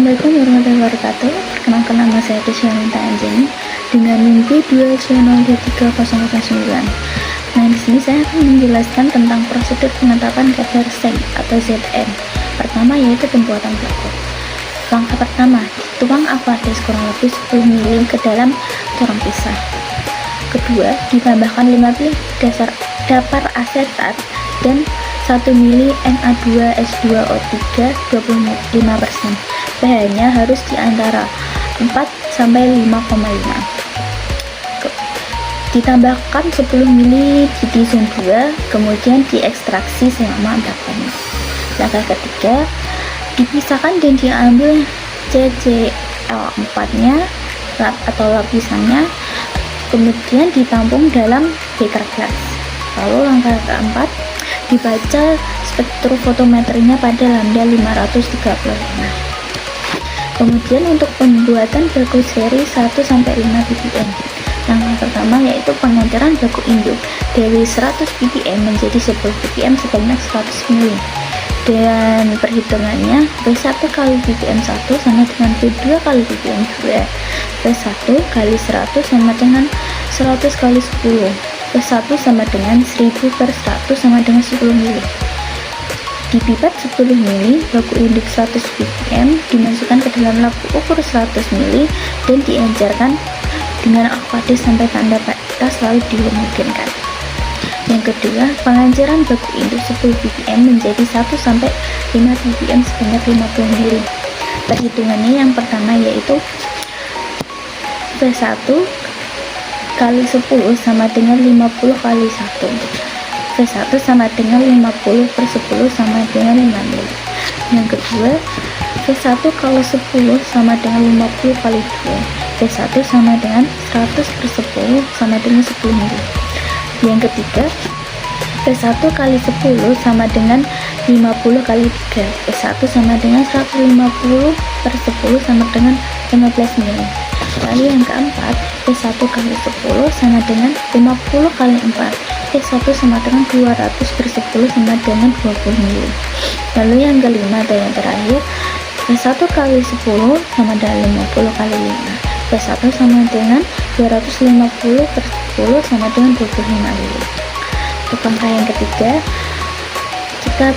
Assalamualaikum warahmatullahi wabarakatuh. Perkenalkan, nama saya Desyanita Anjani dengan NIM 2023009. Nah, di sini saya akan menjelaskan tentang prosedur penetapan kadar seng atau Zn. Pertama yaitu pembuatan blokor. Langkah pertama, tuang aquades kurang lebih 10 ml ke dalam corong pisah. Kedua, ditambahkan 5 ml dapar asetat dan 1 ml Na2S2O3 25%. pH-nya harus di antara 4-5,5. Ditambahkan 10 ml ditisum 2, kemudian diekstraksi selama 4 menit. Langkah ketiga, dipisahkan dan diambil CCl4-nya atau lapisannya, kemudian ditampung dalam beker gelas. Lalu langkah keempat, dibaca spektrofotometernya pada lambda 535. Kemudian untuk pembuatan baku seri 1-5 ppm. Langkah pertama yaitu pengenceran baku induk dari 100 ppm menjadi 10 ppm sebanyak 100 ml. Dan perhitungannya V1 kali ppm 1 sama dengan V2 kali ppm 2. V1 kali 100 sama dengan 100 kali 10. V1 sama dengan 1000 per 100 sama dengan 10 ml. Dipipet 10 ml baku induk 100 ppm, dimasukkan ke dalam lampu ukur 100 ml dan diencerkan dengan aquades sampai tanda batas lalu dihomogenkan. Yang kedua, pengenceran baku induk 10 ppm menjadi 1-5 ppm sebanyak 50 ml. Perhitungannya yang pertama yaitu V1 kali 10 sama dengan 50 kali 1. V1 sama dengan 50 per 10 sama dengan 5 ml. Yang kedua, V1 kali 10 sama dengan 50 kali 2. V1 sama dengan 100 per 10 sama dengan 10 ml. Yang ketiga, V1 kali 10 sama dengan 50 kali 3. V1 sama dengan 150 per 10 sama dengan 15 ml. Lalu yang keempat, V1 kali 10 sama dengan 50 kali 4. V1 sama dengan 200 per 10 sama dengan 20 ml. Lalu yang kelima dan yang terakhir, V1 kali 10 sama dengan 50 kali 5. V1 sama dengan 250 per 10 sama dengan 25 ml. Untuk langkah yang ketiga, kita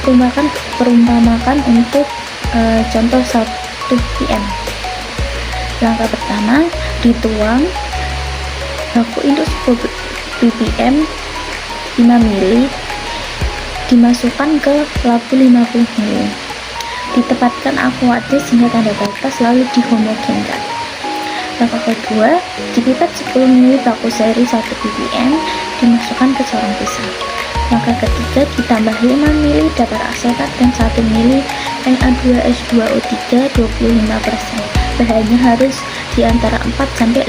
perumpamakan untuk contoh 1 ppm. Langkah pertama, dituang baku induk 10 ppm 5 ml, dimasukkan ke lampu 50 ml, ditempatkan aquades hingga tanda batas lalu dihomogenkan. Langkah kedua, dipipet 10 ml baku seri 1 ppm, dimasukkan ke corong pisah. Langkah ketiga, ditambah 5 ml dapar asetat dan 1 ml Na2S2O3 25%. pH-nya harus di antara 4-5,5.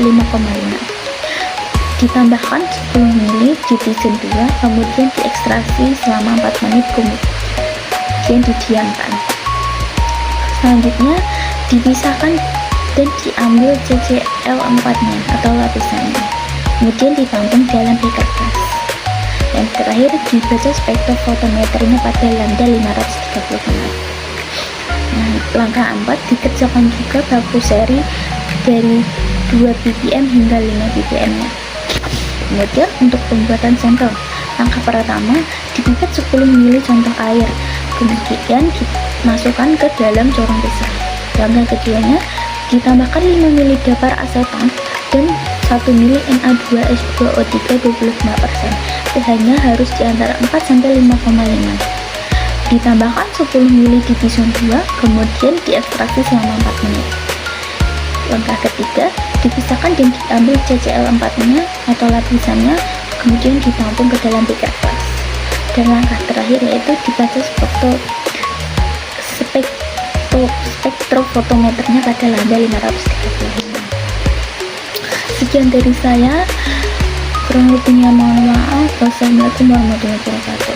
Ditambahkan 10 ml ditisum 2, kemudian diekstraksi selama 4 menit, kemudian didiamkan. Selanjutnya dipisahkan dan diambil CCl4-nya atau lapisannya, kemudian ditampung dalam beker gelas. Yang terakhir, dibaca spektrofotometernya pada lambda 535. Nah, langkah 4, dikerjakan juga baku seri dari 2 ppm hingga 5 ppm nya. Kemudian untuk pembuatan sampel, langkah pertama, dipipet 10 ml contoh air, kemudian dimasukkan ke dalam corong pisah. Langkah keduanya, ditambahkan 5 ml dapar asetat dan 1 ml Na2S2O3 25%. pH-nya harus di antara 4-5,5. Ditambahkan 10 ml ditisum 2, kemudian diekstraksi selama 4 menit. Langkah ketiga, dipisahkan dan diambil CCl4-nya atau lapisannya, kemudian ditampung ke dalam beker gelas. Dan langkah terakhir yaitu dibaca spektrofotometernya pada lambda 535. Sekian dari saya, kurang lebihnya mohon maaf. Wassalamualaikum warahmatullahi wabarakatuh.